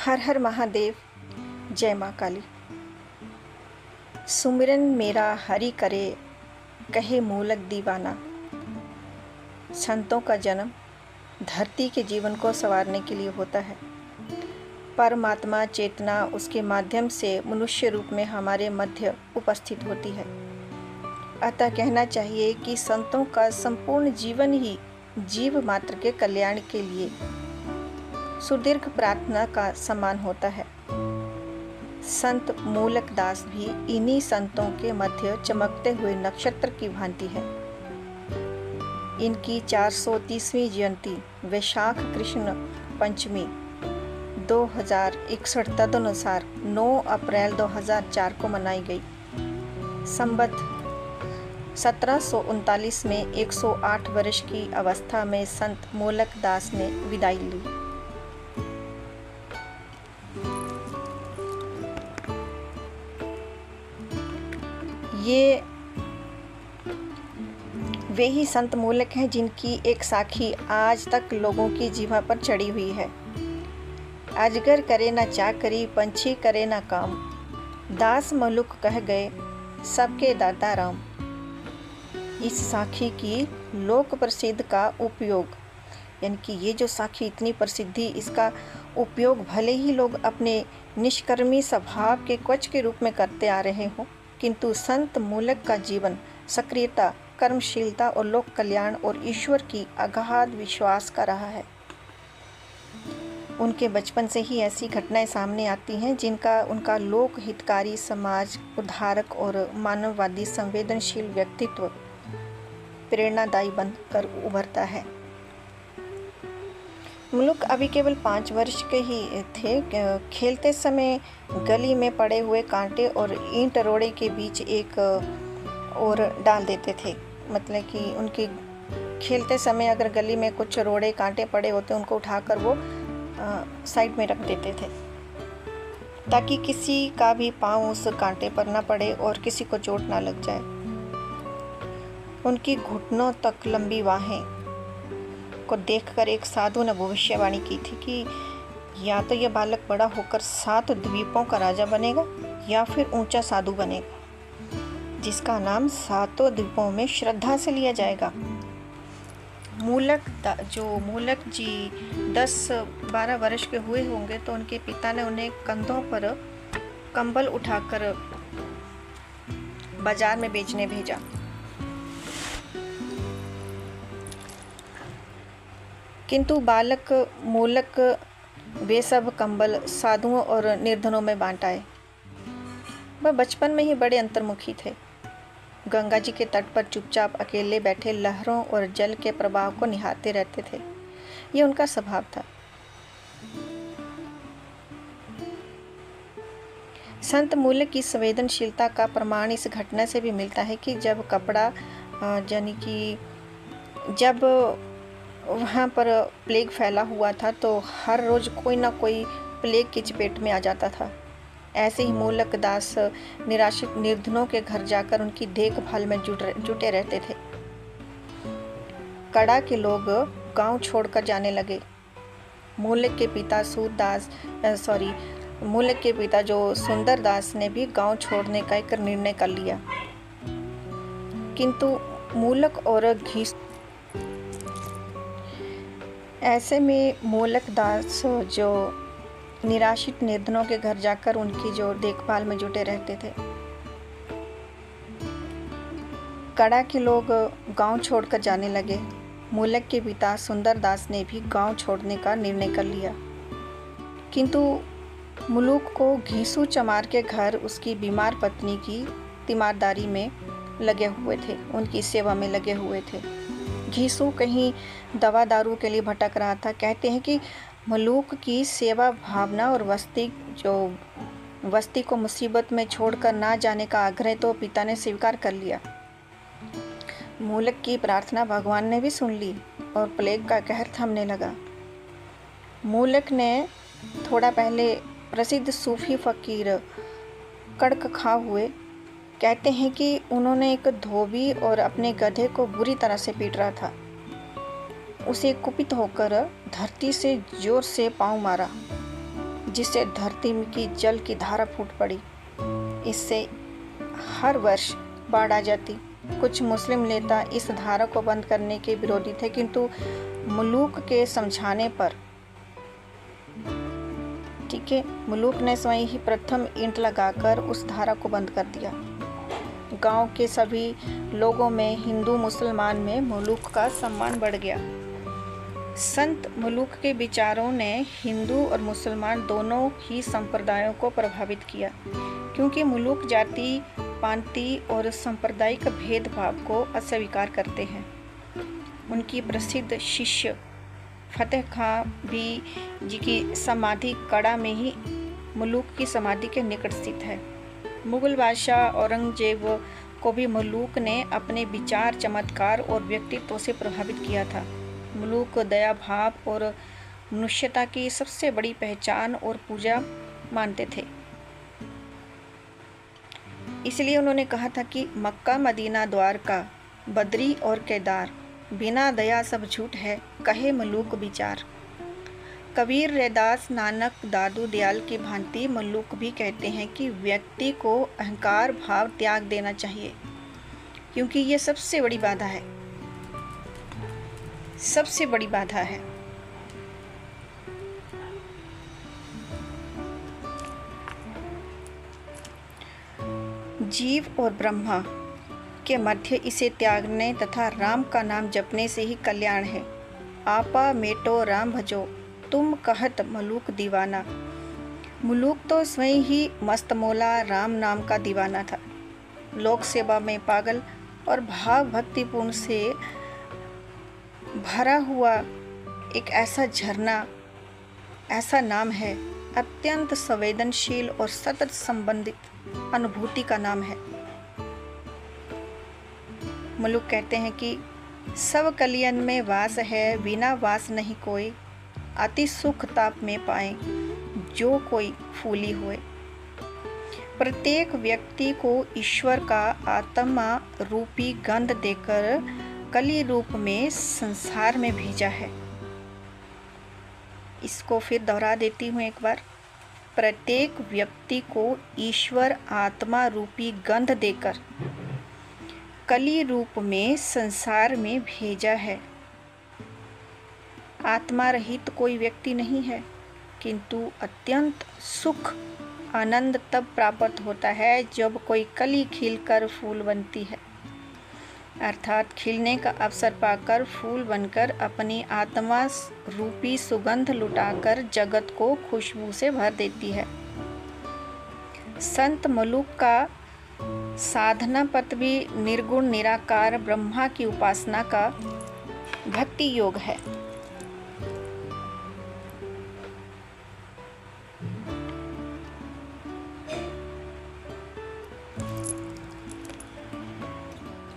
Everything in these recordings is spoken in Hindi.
हर हर महादेव, जय माँ काली। सुमिरन मेरा हरि करे, कहे मूलक दीवाना। संतों का जन्म धरती के जीवन को संवारने के लिए होता है। परमात्मा चेतना उसके माध्यम से मनुष्य रूप में हमारे मध्य उपस्थित होती है। अतः कहना चाहिए कि संतों का संपूर्ण जीवन ही जीव मात्र के कल्याण के लिए सुदीर्घ प्रार्थना का समान होता है। संत मूलक दास भी इन्हीं संतों के मध्य चमकते हुए नक्षत्र की भांति है। इनकी 430वीं जयंती वैशाख कृष्ण पंचमी 2061 तदनुसार 9 अप्रैल 2004 को मनाई गई। संबत 1739 में 108 वर्ष की अवस्था में संत मूलक दास ने विदाई ली। ये वे ही संत मूलक हैं जिनकी एक साखी आज तक लोगों की जीवा पर चढ़ी हुई है। अजगर करे न चाकरी, पंछी करे न काम, दास मलुक कह गए सबके दाता राम। इस साखी की लोक प्रसिद्ध का उपयोग, यानी कि ये जो साखी इतनी प्रसिद्धि, इसका उपयोग भले ही लोग अपने निष्कर्मी स्वभाव के क्वच के रूप में करते आ रहे हों, किंतु संत मूलक का जीवन सक्रियता, कर्मशीलता और लोक कल्याण और ईश्वर की अगाध विश्वास का रहा है। उनके बचपन से ही ऐसी घटनाएं सामने आती हैं जिनका उनका लोक हितकारी, समाज उद्धारक और मानववादी संवेदनशील व्यक्तित्व प्रेरणादायी बनकर उभरता है। मुलुक अभी केवल 5 वर्ष के ही थे। खेलते समय गली में पड़े हुए कांटे और ईंट रोड़े के बीच एक और डाल देते थे। मतलब कि उनके खेलते समय अगर गली में कुछ रोड़े कांटे पड़े होते, उनको उठाकर वो साइड में रख देते थे ताकि किसी का भी पाँव उस कांटे पर ना पड़े और किसी को चोट ना लग जाए। उनकी घुटनों तक लंबी बाहें को देखकर एक साधु ने भविष्यवाणी की थी कि या तो यह बालक बड़ा होकर 7 द्वीपों का राजा बनेगा या फिर ऊंचा साधु बनेगा जिसका नाम 7 द्वीपों में श्रद्धा से लिया जाएगा। मूलक जी 10-12 वर्ष के हुए होंगे तो उनके पिता ने उन्हें कंधों पर कंबल उठाकर बाजार में बेचने भेजा। किंतु बालक मूलक वे सब कंबल साधुओं और निर्धनों में बांट आए। वह बचपन में ही बड़े अंतर्मुखी थे। गंगा जी के तट पर चुपचाप अकेले बैठे लहरों और जल के प्रवाह को निहारते रहते थे। ये उनका स्वभाव था। संत मूलक की संवेदनशीलता का प्रमाण इस घटना से भी मिलता है कि जब कपड़ा यानी कि जब वहाँ पर प्लेग फैला हुआ था तो हर रोज़ कोई ना कोई प्लेग की चपेट में आ जाता था। ऐसे ही मूलक दास निराश्रित निर्धनों के घर जाकर उनकी देखभाल में जुटे रहते थे। कड़ा के लोग गांव छोड़कर जाने लगे। मूलक के पिता जो सुंदर दास ने भी गांव छोड़ने का एक निर्णय कर लिया। किंतु मूलक और ऐसे में मूलक दास जो निराश्रित निर्धनों के घर जाकर उनकी जो देखभाल में जुटे रहते थे। कड़ा के लोग गांव छोड़कर जाने लगे। मूलक के पिता सुंदर दास ने भी गांव छोड़ने का निर्णय कर लिया। किंतु मुलुक को घीसू चमार के घर उसकी बीमार पत्नी की तीमारदारी में लगे हुए थे, उनकी सेवा में लगे हुए थे। घीसू कहीं दवा दारू के लिए भटक रहा था। कहते हैं कि मलूक की सेवा भावना और वस्ती को मुसीबत में छोड़कर ना जाने का आग्रह तो पिता ने स्वीकार कर लिया। मूलक की प्रार्थना भगवान ने भी सुन ली और प्लेग का कहर थमने लगा। मूलक ने थोड़ा पहले प्रसिद्ध सूफी फकीर कड़क खा हुए कहते हैं कि उन्होंने एक धोबी और अपने गधे को बुरी तरह से पीट रहा था। उसे कुपित होकर धरती से जोर से पांव मारा। जिससे धरती की जल की धारा फूट पड़ी। इससे हर वर्ष बाढ़ आ जाती। कुछ मुस्लिम नेता इस धारा को बंद करने के विरोधी थे, किंतु मुलूक के समझाने पर मुलूक ने स्वयं ही प्रथम ईंट लगाकर उस धारा को बंद कर दिया। गांव के सभी लोगों में, हिंदू मुसलमान में मुलूक का सम्मान बढ़ गया। संत मुलूक के विचारों ने हिंदू और मुसलमान दोनों ही संप्रदायों को प्रभावित किया, क्योंकि मुलूक जाति, पांति और सांप्रदायिक भेदभाव को अस्वीकार करते हैं। उनकी प्रसिद्ध शिष्य फतेह खां भी जी की समाधि कड़ा में ही मुलूक की समाधि के निकट स्थित है। मुगल बादशाह औरंगजेब को भी मुलूक ने अपने विचार, चमत्कार और व्यक्तित्व से प्रभावित किया था। मुलूक दया भाव और मनुष्यता की सबसे बड़ी पहचान और पूजा मानते थे। इसलिए उन्होंने कहा था कि मक्का, मदीना, द्वारका, बद्री और केदार, बिना दया सब झूठ है, कहे मुलूक विचार। कबीर, रैदास, नानक, दादू दयाल की भांति मुलूक भी कहते हैं कि व्यक्ति को अहंकार भाव त्याग देना चाहिए, क्योंकि ये सबसे बड़ी बाधा है, सबसे बड़ी बाधा है। जीव और ब्रह्मा के मध्य इसे त्यागने तथा राम का नाम जपने से ही कल्याण है। आपा मेटो राम भजो, तुम कहत मुलूक दीवाना। मुलूक तो स्वयं ही मस्तमौला राम नाम का दीवाना था। लोक सेवा में पागल और भाव भक्तिपूर्ण से भरा हुआ एक ऐसा झरना, ऐसा नाम है, अत्यंत संवेदनशील और सतत संबंधित अनुभूति का नाम है। मुलूक कहते हैं कि सब कलियन में वास है, बिना वास नहीं कोई, अति सुख ताप में पाए जो कोई फूली होए। प्रत्येक व्यक्ति को ईश्वर का आत्मा रूपी गंध देकर कली रूप में संसार में भेजा है। इसको फिर दोहरा देती हूँ एक बार। प्रत्येक व्यक्ति को ईश्वर आत्मा रूपी गंध देकर कली रूप में संसार में भेजा है। आत्मा रहित कोई व्यक्ति नहीं है, किंतु अत्यंत सुख आनंद तब प्राप्त होता है जब कोई कली खिलकर फूल बनती है, अर्थात खिलने का अवसर पाकर फूल बनकर अपनी आत्मा रूपी सुगंध लुटाकर जगत को खुशबू से भर देती है। संत मुलूक का साधना पथ भी निर्गुण निराकार ब्रह्मा की उपासना का भक्ति योग है।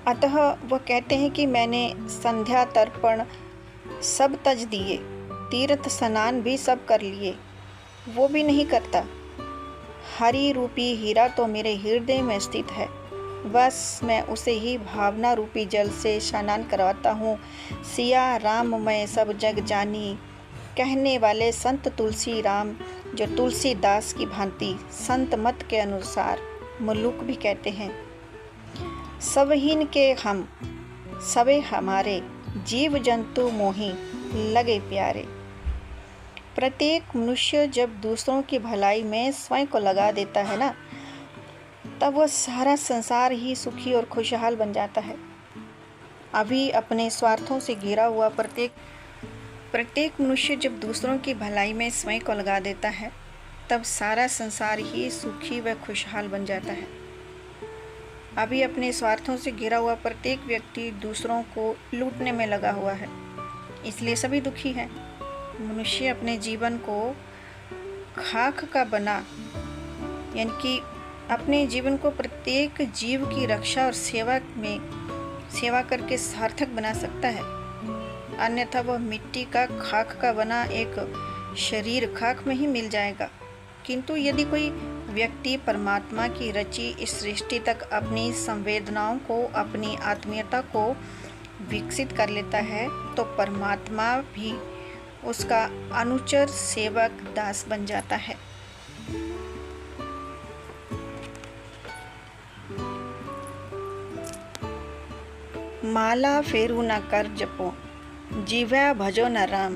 अतः वह कहते हैं कि मैंने संध्या तर्पण सब तज दिए, तीर्थ स्नान भी सब कर लिए, वो भी नहीं करता। हरि रूपी हीरा तो मेरे हृदय में स्थित है, बस मैं उसे ही भावना रूपी जल से स्नान करवाता हूँ। सिया राम मैं सब जग जानी, कहने वाले संत तुलसी राम, जो तुलसीदास की भांति संत मत के अनुसार। मुलूक भी कहते हैं, सबहीन के हम सबे हमारे, जीव जंतु मोही लगे प्यारे। प्रत्येक मनुष्य जब दूसरों की भलाई में स्वयं को लगा देता है ना, तब वह सारा संसार ही सुखी और खुशहाल बन जाता है। अभी अपने स्वार्थों से घिरा हुआ प्रत्येक मनुष्य जब दूसरों की भलाई में स्वयं को लगा देता है, तब सारा संसार ही सुखी व खुशहाल बन जाता है। अभी अपने स्वार्थों से घिरा हुआ प्रत्येक व्यक्ति दूसरों को लूटने में लगा हुआ है, इसलिए सभी दुखी हैं। मनुष्य अपने जीवन को खाक का बना, यानी कि अपने जीवन को प्रत्येक जीव की रक्षा और सेवा करके सार्थक बना सकता है, अन्यथा वह मिट्टी का खाक का बना एक शरीर खाक में ही मिल जाएगा। किंतु यदि कोई व्यक्ति परमात्मा की रची इस सृष्टि तक अपनी संवेदनाओं को, अपनी आत्मीयता को विकसित कर लेता है, तो परमात्मा भी उसका अनुचर, सेवक, दास बन जाता है। माला फेरू न कर जपो, जीवा भजो न राम,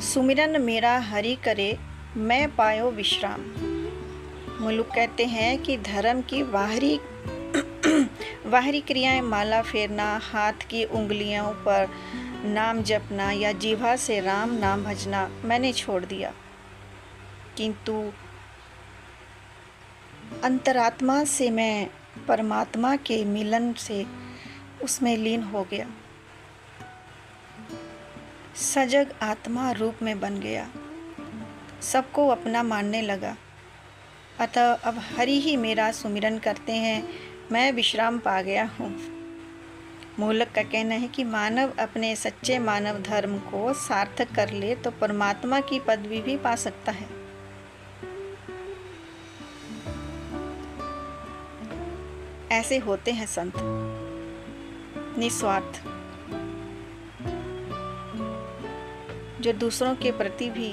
सुमिरन मेरा हरि करे, मैं पायो विश्राम। मुलुक कहते हैं कि धर्म की बाहरी क्रियाएं माला फेरना, हाथ की उंगलियों पर नाम जपना या जीवा से राम नाम भजना मैंने छोड़ दिया, किंतु अंतरात्मा से मैं परमात्मा के मिलन से उसमें लीन हो गया। सजग आत्मा रूप में बन गया, सबको अपना मानने लगा। अतः अब हरि ही मेरा सुमिरन करते हैं, मैं विश्राम पा गया हूँ। मूलक का कहना है कि मानव अपने सच्चे मानव धर्म को सार्थक कर ले तो परमात्मा की पदवी भी पा सकता है। ऐसे होते हैं संत, निस्वार्थ, जो दूसरों के प्रति भी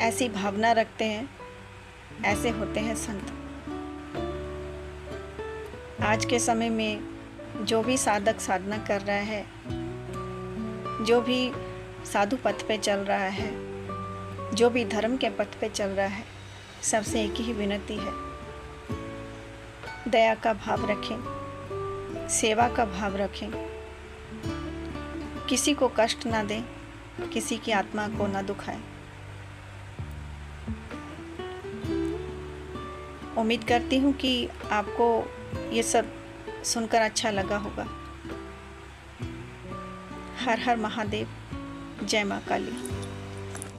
ऐसी भावना रखते हैं। ऐसे होते हैं संत। आज के समय में जो भी साधक साधना कर रहा है, जो भी साधु पथ पे चल रहा है, जो भी धर्म के पथ पे चल रहा है, सबसे एक ही विनती है, दया का भाव रखें, सेवा का भाव रखें, किसी को कष्ट ना दें, किसी की आत्मा को ना दुखाएं। उम्मीद करती हूँ कि आपको ये सब सुनकर अच्छा लगा होगा। हर हर महादेव, जय माँ काली।